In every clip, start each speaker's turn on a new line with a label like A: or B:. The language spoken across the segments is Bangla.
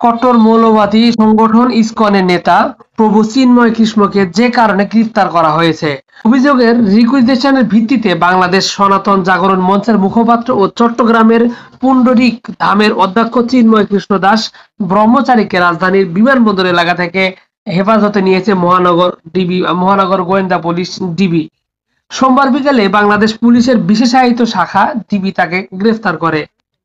A: কট্টর মৌলবাদী সংগঠন ইসকনের নেতা প্রভু চিন্ময় কৃষ্ণকে যে কারণে গ্রেফতার করা হয়েছে। অভিযোগের রিকুইজিশনের ভিত্তিতে বাংলাদেশ সনাতন জাগরণ মঞ্চের মুখপাত্র ও চট্টগ্রামের পুণ্ডরিক ধামের অধ্যক্ষ চিন্ময় কৃষ্ণ দাস ব্রহ্মচারীকে রাজধানীর বিমানবন্দর এলাকা থেকে হেফাজতে নিয়েছে মহানগর গোয়েন্দা পুলিশ ডিবি। সোমবার বিকেলে বাংলাদেশ পুলিশের বিশেষায়িত শাখা ডিবি তাকে গ্রেফতার করে।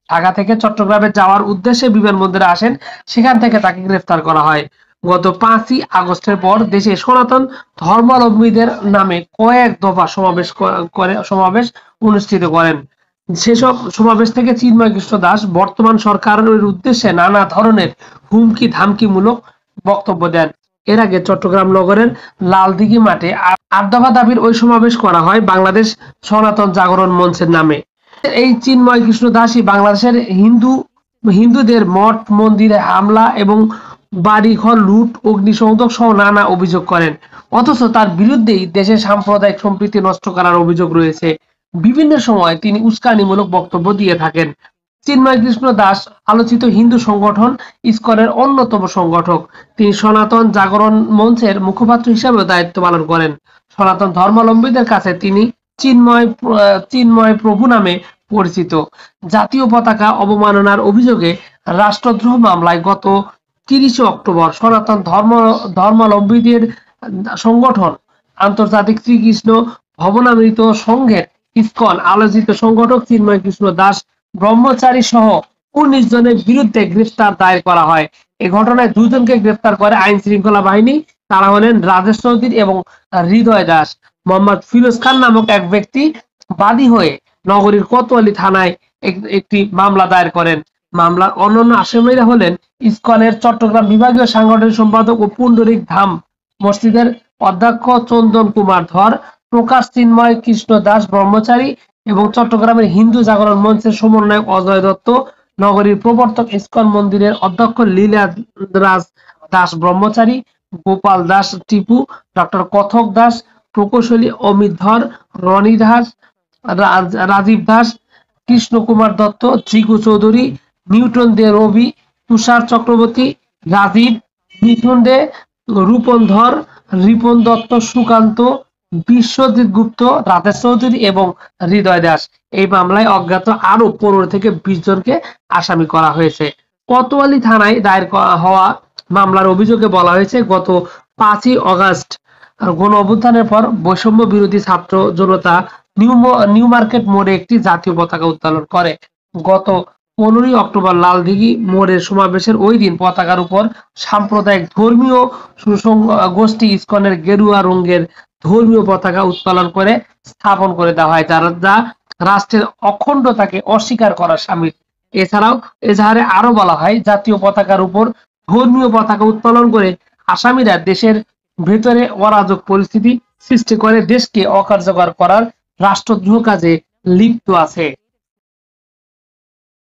A: ঢাকা থেকে চট্টগ্রামে যাওয়ার উদ্দেশ্যে বিমানবন্দরে আসেন, সেখান থেকে তাকে গ্রেফতার করা হয়। গত 5ই আগস্টের পর দেশে সনাতন ধর্মাবলম্বীদের নামে কয়েক দফা সমাবেশ অনুষ্ঠিত করেন। সেসব সমাবেশ থেকে চিন্ময় কৃষ্ণ দাস বর্তমান সরকারের উদ্দেশ্যে নানা ধরনের হুমকি ধামকিমূলক বক্তব্য দেন। এর আগে চট্টগ্রাম নগরের লালদিঘি মাঠে 8 দফা দাবির ওই সমাবেশ করা হয় বাংলাদেশ সনাতন জাগরণ মঞ্চের নামে। এই চিন্ময় কৃষ্ণ দাসই বাংলাদেশের হিন্দুদের মঠ মন্দিরে হামলা এবং বাড়িঘর লুট, অগ্নিসংযোগ সহ নানা অভিযোগ করেন। অথচ তার বিরুদ্ধেই দেশের সাম্প্রদায়িক সম্প্রীতি নষ্ট করার অভিযোগ রয়েছে। বিভিন্ন সময় তিনি উস্কানিমূলক বক্তব্য দিয়ে থাকেন। চিন্ময় কৃষ্ণ দাস আলোচিত হিন্দু সংগঠন ইসকনের অন্যতম সংগঠক। তিনি সনাতন জাগরণ মঞ্চের মুখপাত্র হিসেবেও দায়িত্ব পালন করেন। সনাতন ধর্মাবলম্বীদের কাছে তিনি চিন্ময় প্রভু নামে পরিচিত। জাতীয় পতাকা অবমাননার অভিযোগে রাষ্ট্রদ্রোহ মামলায় গত 30 অক্টোবর সনাতন ধর্মাবলম্বীদের সংগঠন আন্তর্জাতিক শ্রীকৃষ্ণ ভবনামৃত সংঘের ইসকন আলোচিত সংগঠক চিন্ময় কৃষ্ণ দাস ব্রহ্মচারী সহ 19 জনের বিরুদ্ধে গ্রেফতার দায়ের করা হয়। এ ঘটনায় 2 জনকে গ্রেফতার করে আইন শৃঙ্খলা বাহিনী। তারা হলেন রাজেশ চৌধুরী এবং হৃদয় দাস। মোহাম্মদ ফিরোজ খান নামক এক ব্যক্তি বাদী হয়ে নগরীর কোতোয়ালি থানায় একটি মামলা দায়ের করেন। মামলার অন্যান্য আসামিরা হলেন ইসকনের চট্টগ্রাম বিভাগীয় সাংগঠনিক সম্পাদক ও পুণ্ডরিক ধাম মসজিদের অধ্যক্ষ চন্দন কুমার ধর, প্রকাশ চিন্ময় কৃষ্ণ দাস ব্রহ্মচারী এবং চট্টগ্রামের হিন্দু জাগরণ মঞ্চের সমন্বয়ক অজয় দত্ত, নগরীর প্রবর্তক ইসকন মন্দিরের অধ্যক্ষ লীলা রাজ দাস ব্রহ্মচারী, গোপাল দাস টিপু, ডক্টর কথক দাস, প্রকৌশলী অমিত ধর, রনি দাস, রাজীব দাস, কৃষ্ণ কুমার দত্ত, জিগু চৌধুরী, নিউটন দে রবি, তুষার চক্রবর্তী, রাজীব, মিথুন দে, রূপন ধর, রিপন দত্ত, সুকান্ত, বিশ্বজিৎ গুপ্ত, রাজেশ চৌধুরী এবং হৃদয় দাস। এই মামলায় অজ্ঞাত আরো 15 থেকে 20 জনকে আসামি করা হয়েছে। কোতোয়ালি থানায় দায়ের হওয়া মামলার অভিযোগে বলা হয়েছে, গত 5ই আগস্ট গণ অভ্যুত্থানের পর বৈষম্য বিরোধী ছাত্র জনতা নিউ মার্কেট মোড়ে একটি জাতীয় পতাকা উত্তোলন করে। গত 15ই অক্টোবর লালদিঘি মোড়ের সমাবেশের ওই দিন পতাকার উপর সাম্প্রদায়িক ধর্মীয় গোষ্ঠী ইসকনের গেরুয়া রঙের ধর্মীয় পতাকা উত্তোলন করে স্থাপন করে দেওয়া হয়, যা রাষ্ট্রের অখণ্ডতাকে অস্বীকার করার শামিল। এছাড়াও এজাহারে আরো বলা হয়, জাতীয় পতাকার উপর ধর্মীয় পতাকা উত্তোলন করে আসামিরা দেশের ভেতরে অরাজক পরিস্থিতি সৃষ্টি করে দেশকে অকার্যকর করার রাষ্ট্রদ্রোহ কাজে লিপ্ত আছে।